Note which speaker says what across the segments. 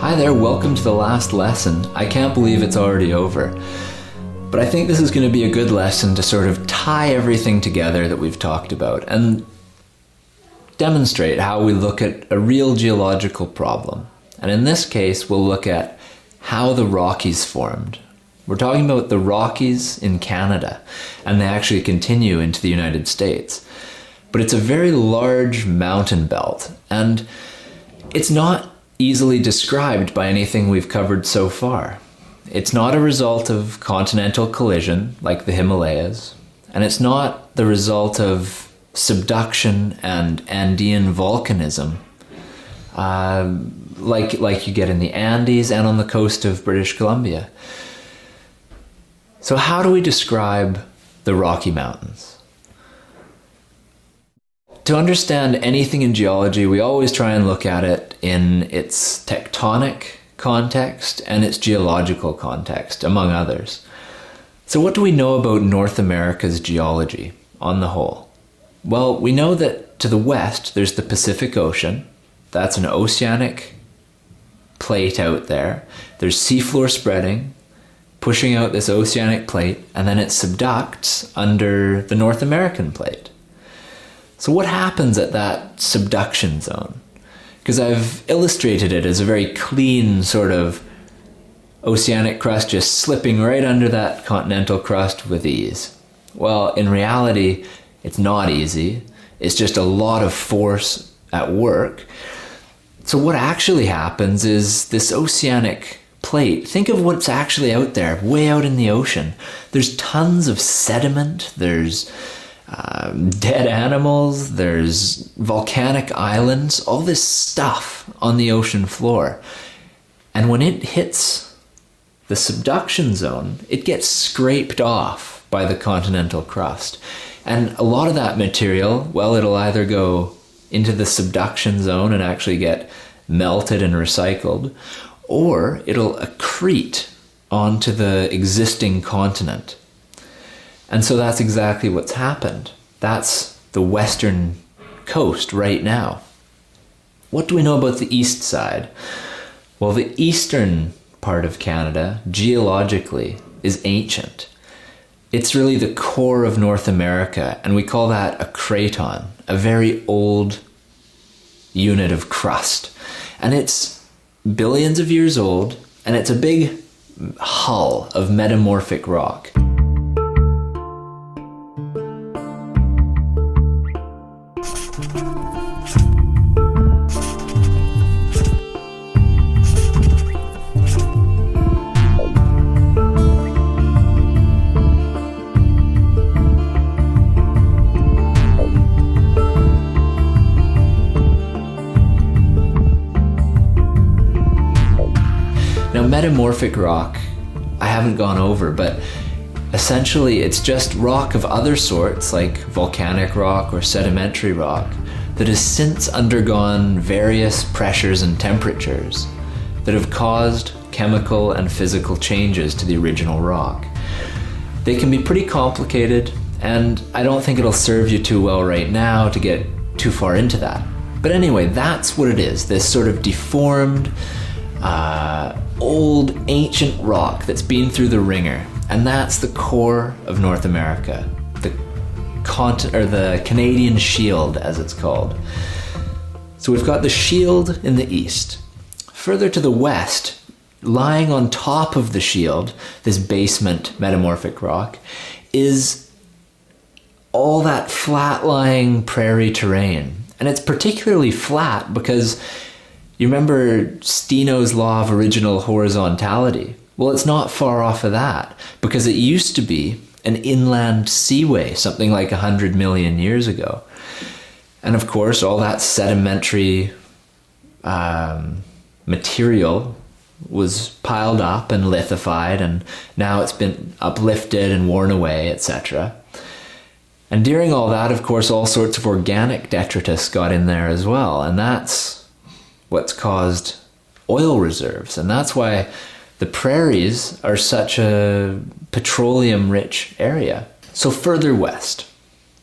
Speaker 1: Hi there, welcome to the last lesson. I can't believe it's already over. But I think this is going to be a good lesson to sort of tie everything together that we've talked about and demonstrate how we look at a real geological problem. And in this case, we'll look at how the Rockies formed. We're talking about the Rockies in Canada, and they actually continue into the United States. But it's a very large mountain belt, and it's not easily described by anything we've covered so far. It's not a result of continental collision like the Himalayas, and it's not the result of subduction and Andean volcanism like you get in the Andes and on the coast of British Columbia. So how do we describe the Rocky Mountains? To understand anything in geology, we always try and look at it in its tectonic context and its geological context, among others. So what do we know about North America's geology on the whole? Well, we know that to the west, there's the Pacific Ocean. That's an oceanic plate out there. There's seafloor spreading, pushing out this oceanic plate, and then it subducts under the North American plate. So what happens at that subduction zone? Because I've illustrated it as a very clean sort of oceanic crust just slipping right under that continental crust with ease. Well, in reality, it's not easy. It's just a lot of force at work. So what actually happens is this oceanic plate, think of what's actually out there, way out in the ocean. There's tons of sediment, there's dead animals, there's volcanic islands, all this stuff on the ocean floor. And when it hits the subduction zone, it gets scraped off by the continental crust. And a lot of that material, well, it'll either go into the subduction zone and actually get melted and recycled, or it'll accrete onto the existing continent. And so that's exactly what's happened. That's the western coast right now. What do we know about the east side? Well, the eastern part of Canada, geologically, is ancient. It's really the core of North America, and we call that a craton, a very old unit of crust. And it's billions of years old, and it's a big hull of metamorphic rock. Now, metamorphic rock, I haven't gone over, but essentially it's just rock of other sorts, like volcanic rock or sedimentary rock, that has since undergone various pressures and temperatures that have caused chemical and physical changes to the original rock. They can be pretty complicated, and I don't think it'll serve you too well right now to get too far into that. But anyway, that's what it is, this sort of deformed, old ancient rock that's been through the ringer, and that's the core of North America, the Canadian Shield, as it's called. So we've got the shield in the east. Further to the west, lying on top of the shield, this basement metamorphic rock, is all that flat-lying prairie terrain. And it's particularly flat because you remember Steno's law of original horizontality? Well, it's not far off of that, because it used to be an inland seaway, something like 100 million years ago. And of course, all that sedimentary material was piled up and lithified, and now it's been uplifted and worn away, etc. And during all that, of course, all sorts of organic detritus got in there as well, and that's what's caused oil reserves. And that's why the prairies are such a petroleum-rich area. So further west,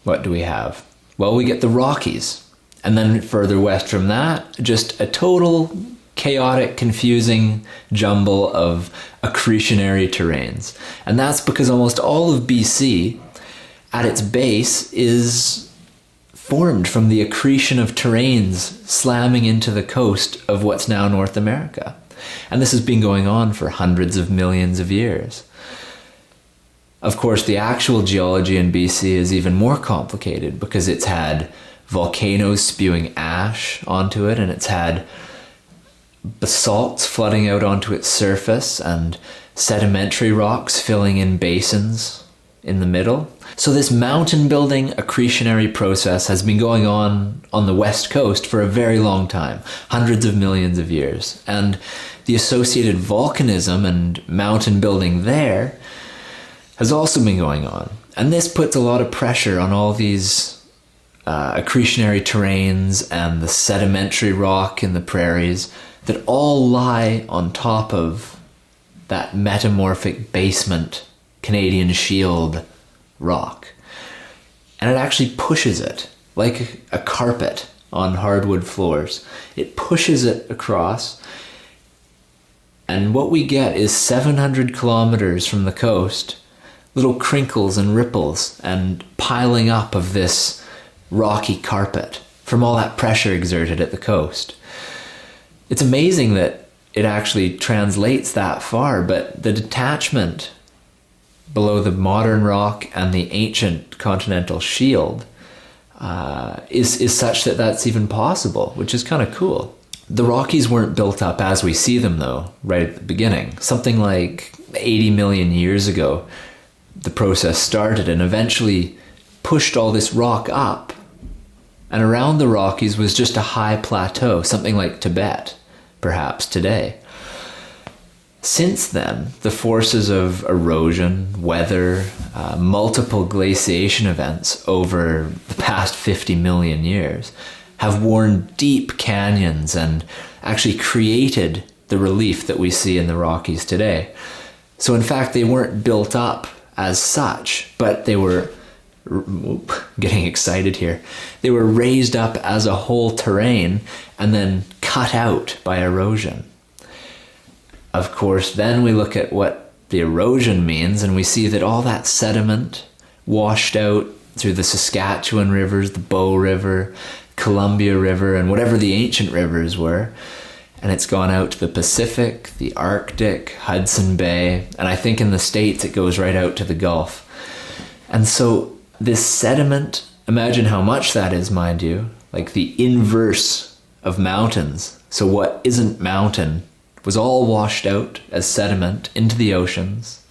Speaker 1: what do we have? Well, we get the Rockies. And then further west from that, just a total chaotic, confusing jumble of accretionary terrains. And that's because almost all of BC, at its base, is formed from the accretion of terrains slamming into the coast of what's now North America. And this has been going on for hundreds of millions of years. Of course, the actual geology in BC is even more complicated because it's had volcanoes spewing ash onto it, and it's had basalts flooding out onto its surface and sedimentary rocks filling in basins in the middle. So this mountain building accretionary process has been going on the west coast for a very long time, hundreds of millions of years. And the associated volcanism and mountain building there has also been going on. And this puts a lot of pressure on all these accretionary terrains and the sedimentary rock in the prairies that all lie on top of that metamorphic basement Canadian Shield rock. And it actually pushes it like a carpet on hardwood floors. It pushes it across, and what we get is 700 kilometers from the coast, little crinkles and ripples and piling up of this rocky carpet from all that pressure exerted at the coast. It's amazing that it actually translates that far, but the detachment below the modern rock and the ancient continental shield is such that that's even possible, which is kind of cool. The Rockies weren't built up as we see them, though, right at the beginning. Something like 80 million years ago, the process started and eventually pushed all this rock up. And around the Rockies was just a high plateau, something like Tibet, perhaps today. Since then, the forces of erosion, weather, multiple glaciation events over the past 50 million years have worn deep canyons and actually created the relief that we see in the Rockies today. So in fact, they weren't built up as such, but they were, getting excited here, they were raised up as a whole terrain and then cut out by erosion. Of course, then we look at what the erosion means and we see that all that sediment washed out through the Saskatchewan rivers, the Bow River, Columbia River, and whatever the ancient rivers were, and it's gone out to the Pacific, the Arctic, Hudson Bay, and I think in the States it goes right out to the Gulf. And so this sediment, imagine how much that is, mind you, like the inverse of mountains. So what isn't mountain was all washed out as sediment into the oceans,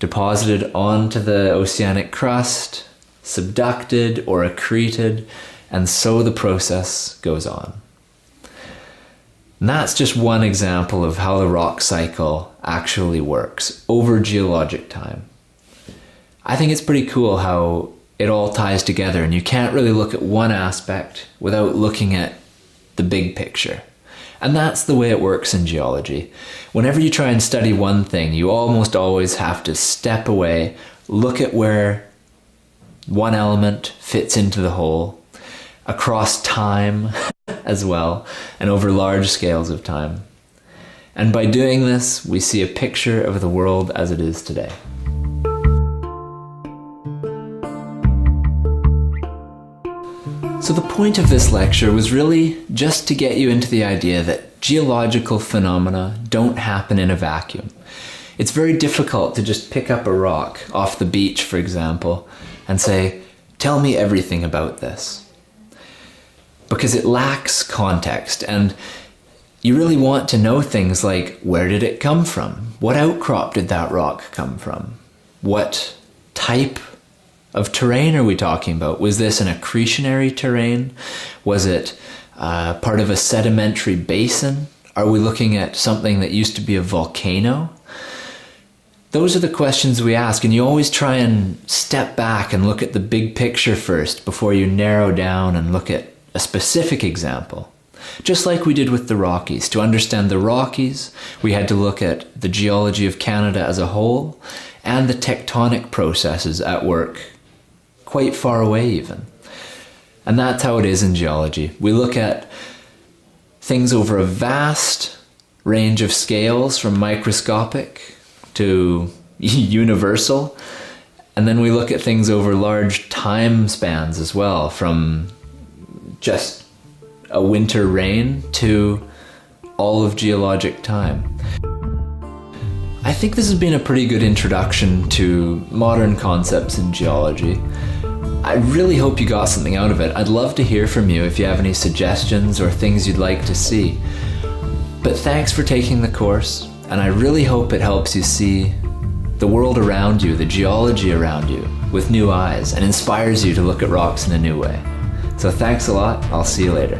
Speaker 1: deposited onto the oceanic crust, subducted or accreted, and so the process goes on. And that's just one example of how the rock cycle actually works over geologic time. I think it's pretty cool how it all ties together, and you can't really look at one aspect without looking at the big picture. And that's the way it works in geology. Whenever you try and study one thing, you almost always have to step away, look at where one element fits into the whole, across time as well, and over large scales of time. And by doing this, we see a picture of the world as it is today. So the point of this lecture was really just to get you into the idea that geological phenomena don't happen in a vacuum. It's very difficult to just pick up a rock off the beach, for example, and say, "Tell me everything about this." Because it lacks context, and you really want to know things like, where did it come from? What outcrop did that rock come from? What type of terrain are we talking about? Was this an accretionary terrain? Was it part of a sedimentary basin? Are we looking at something that used to be a volcano? Those are the questions we ask, and you always try and step back and look at the big picture first before you narrow down and look at a specific example. Just like we did with the Rockies. To understand the Rockies, we had to look at the geology of Canada as a whole and the tectonic processes at work quite far away even. And that's how it is in geology. We look at things over a vast range of scales, from microscopic to universal. And then we look at things over large time spans as well, from just a winter rain to all of geologic time. I think this has been a pretty good introduction to modern concepts in geology. I really hope you got something out of it. I'd love to hear from you if you have any suggestions or things you'd like to see. But thanks for taking the course, and I really hope it helps you see the world around you, the geology around you, with new eyes, and inspires you to look at rocks in a new way. So thanks a lot. I'll see you later.